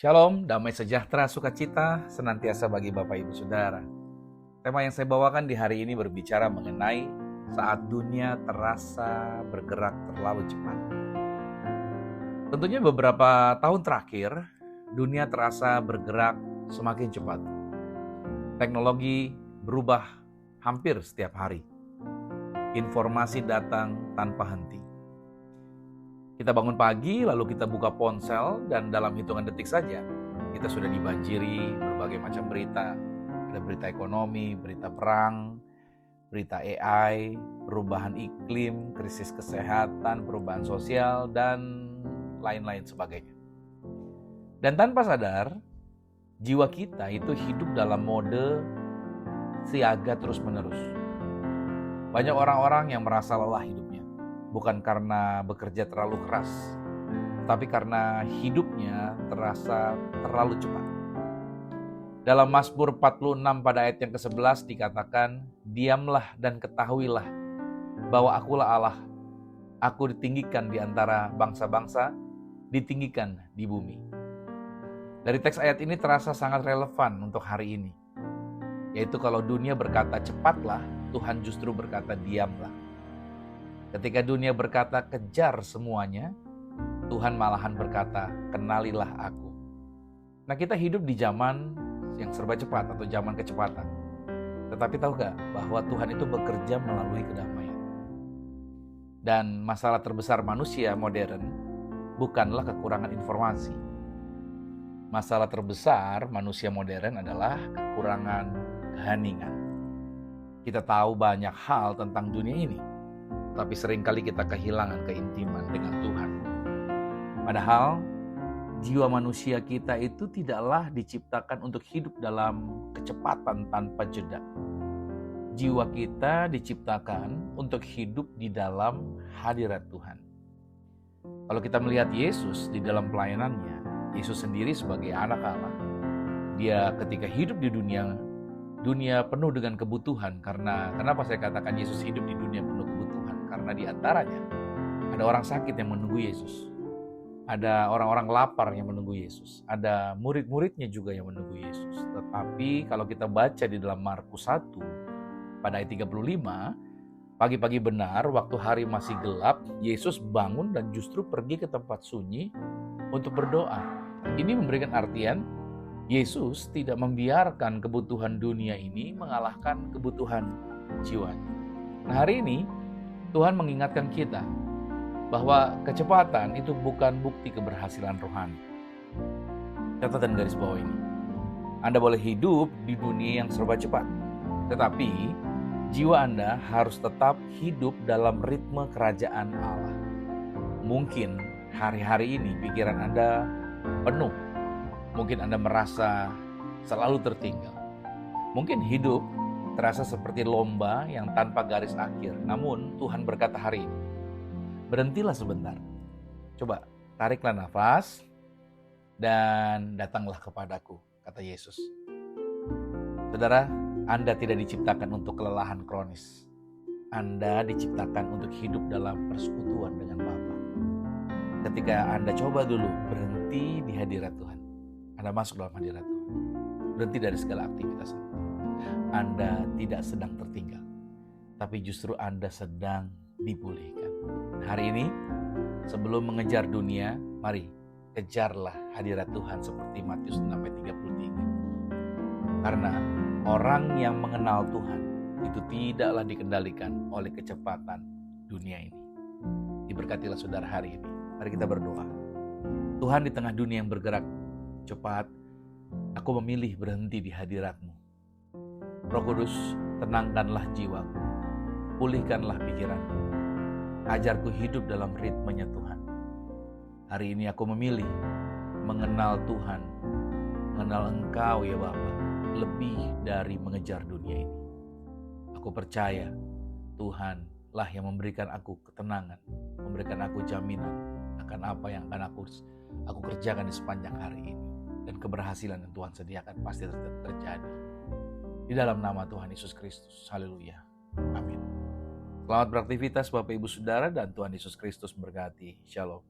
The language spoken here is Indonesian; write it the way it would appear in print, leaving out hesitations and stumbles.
Shalom, damai sejahtera, sukacita, senantiasa bagi Bapak Ibu Saudara. Tema yang saya bawakan di hari ini berbicara mengenai saat dunia terasa bergerak terlalu cepat. Tentunya beberapa tahun terakhir, dunia terasa bergerak semakin cepat. Teknologi berubah hampir setiap hari. Informasi datang tanpa henti. Kita bangun pagi, lalu kita buka ponsel, dan dalam hitungan detik saja, kita sudah dibanjiri berbagai macam berita. Ada berita ekonomi, berita perang, berita AI, perubahan iklim, krisis kesehatan, perubahan sosial, dan lain-lain sebagainya. Dan tanpa sadar, jiwa kita itu hidup dalam mode siaga terus-menerus. Banyak orang-orang yang merasa lelah hidupnya. Bukan karena bekerja terlalu keras, tapi karena hidupnya terasa terlalu cepat. Dalam Mazmur 46 pada ayat yang ke-11 dikatakan, "Diamlah dan ketahuilah bahwa akulah Allah. Aku ditinggikan di antara bangsa-bangsa, ditinggikan di bumi." Dari teks ayat ini terasa sangat relevan untuk hari ini. Yaitu kalau dunia berkata cepatlah, Tuhan justru berkata diamlah. Ketika dunia berkata kejar semuanya, Tuhan malahan berkata kenalilah aku. Nah, kita hidup di zaman yang serba cepat atau zaman kecepatan. Tetapi tahu gak bahwa Tuhan itu bekerja melalui kedamaian. Dan masalah terbesar manusia modern bukanlah kekurangan informasi. Masalah terbesar manusia modern adalah kekurangan keheningan. Kita tahu banyak hal tentang dunia ini, tapi seringkali kita kehilangan keintiman dengan Tuhan. Padahal jiwa manusia kita itu tidaklah diciptakan untuk hidup dalam kecepatan tanpa jeda. Jiwa kita diciptakan untuk hidup di dalam hadirat Tuhan. Kalau kita melihat Yesus di dalam pelayanannya, Yesus sendiri sebagai anak Allah, dia ketika hidup di dunia penuh dengan kebutuhan. Kenapa saya katakan Yesus hidup di dunia penuh kebutuhan? Karena di antaranya ada orang sakit yang menunggu Yesus. Ada orang-orang lapar yang menunggu Yesus. Ada murid-muridnya juga yang menunggu Yesus. Tetapi kalau kita baca di dalam Markus 1 pada ayat 35, pagi-pagi benar waktu hari masih gelap, Yesus bangun dan justru pergi ke tempat sunyi untuk berdoa. Ini memberikan artian Yesus tidak membiarkan kebutuhan dunia ini mengalahkan kebutuhan jiwanya. Nah, hari ini Tuhan mengingatkan kita bahwa kecepatan itu bukan bukti keberhasilan rohani. Catatan garis bawah ini. Anda boleh hidup di dunia yang serba cepat, tetapi jiwa Anda harus tetap hidup dalam ritme kerajaan Allah. Mungkin hari-hari ini pikiran Anda penuh. Mungkin Anda merasa selalu tertinggal. Mungkin hidup terasa seperti lomba yang tanpa garis akhir. Namun Tuhan berkata hari ini, berhentilah sebentar. Coba tariklah nafas dan datanglah kepadaku, kata Yesus. Saudara, Anda tidak diciptakan untuk kelelahan kronis. Anda diciptakan untuk hidup dalam persekutuan dengan Bapa. Ketika Anda coba dulu berhenti di hadirat Tuhan, Anda masuk dalam hadirat Tuhan. Berhenti dari segala aktivitas Anda tidak sedang tertinggal, tapi justru Anda sedang dipulihkan. Hari ini, sebelum mengejar dunia, mari kejarlah hadirat Tuhan seperti Matius 6:33. Karena orang yang mengenal Tuhan itu tidaklah dikendalikan oleh kecepatan dunia ini. Diberkatilah saudara hari ini. Mari kita berdoa. Tuhan, di tengah dunia yang bergerak cepat, aku memilih berhenti di hadirat-Mu. Roh Kudus, tenangkanlah jiwaku, pulihkanlah pikiranku, ajarku hidup dalam ritmenya Tuhan. Hari ini aku memilih mengenal Tuhan, mengenal Engkau ya Bapa, lebih dari mengejar dunia ini. Aku percaya Tuhanlah yang memberikan aku ketenangan, memberikan aku jaminan akan apa yang akan aku kerjakan di sepanjang hari ini. Dan keberhasilan yang Tuhan sediakan pasti terjadi. Di dalam nama Tuhan Yesus Kristus. Haleluya. Amin. Selamat beraktivitas Bapak Ibu Saudara dan Tuhan Yesus Kristus memberkati. Shalom.